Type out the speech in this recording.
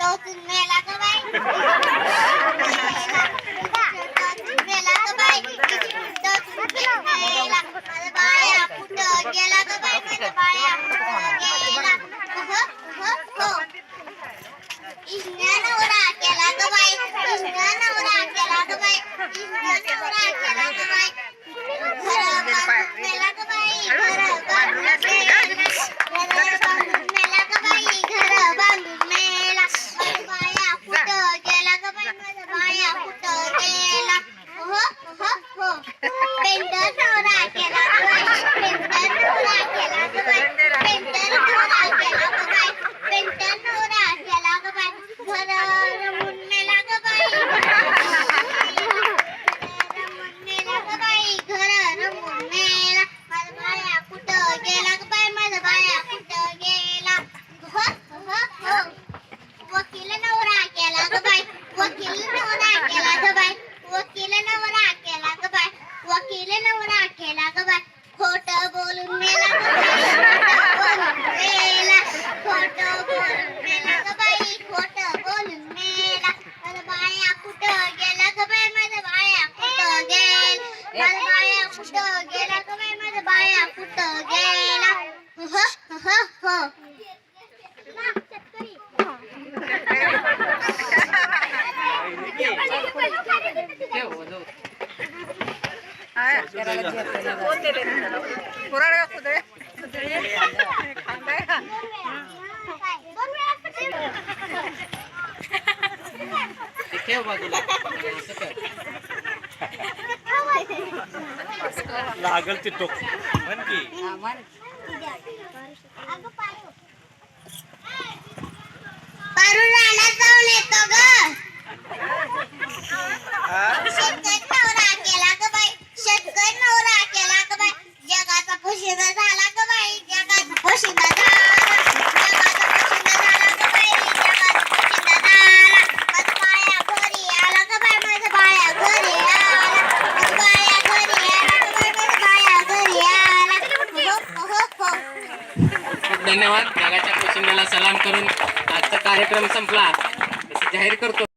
मेला ग बाई मेला ग बाई मेला माझा बाया कुठं गेला ग बाई माझा बाया कुठं गेला हो इष्णा नवरा केला ग बाई इष्णा नवरा केला ग बाई इष्णा नवरा केला ग बाई घर बांधून मेला ग बाई घर बांधून मेला ग बाई घर बांधून मेला माझा बाया कुठं गेला ग बाई माझा बाया कुठं गेला हो पेंटर नवरा केला ग बाई पेंटर नवरा केला ग बाई पेंटर नवरा केला ग बाई पेंटर नवरा केला ग बाई घर रमून मेला ग बाई रमून मेला ग बाई घर रमून मेला माझा बाया कुठं गेला ग बाई माझा बाया कुठं गेला हो वकील नवरा केला ग बाई वकील नवरा केला ग बाई वकील नवरा केला ग बाई वकील नवरा केला ग बाई खोटं बोलून मेला ग बाई खोटं बोलून मेला ग बाई खोटं बोलून मेला माझा बाया कुठं गेला ग बाई माझा बाया कुठं गेला माझा बाया कुठं गेला ग बाई माझा बाया कुठं गेला हो लागल ते टोक म्हण की पारू रानात जाऊन येतो ग शेतकरी नवरा केला ग बाई शेतकरी नवरा केला ग बाई जगाचा पोशिंदा झाला ग बाई जगाचा पोशिंदा झाला ग बाई जगाचा पोशिंदा झाला माझा बाया घरी आला ग बाई माझा बाया घरी आला माझा बाया घरी आला ग बाई माझा बाया घरी आला हो धन्यवाद. जगाच्या पोशिंद्याला सलाम करून आजचा कार्यक्रम संपला जाहीर करतो.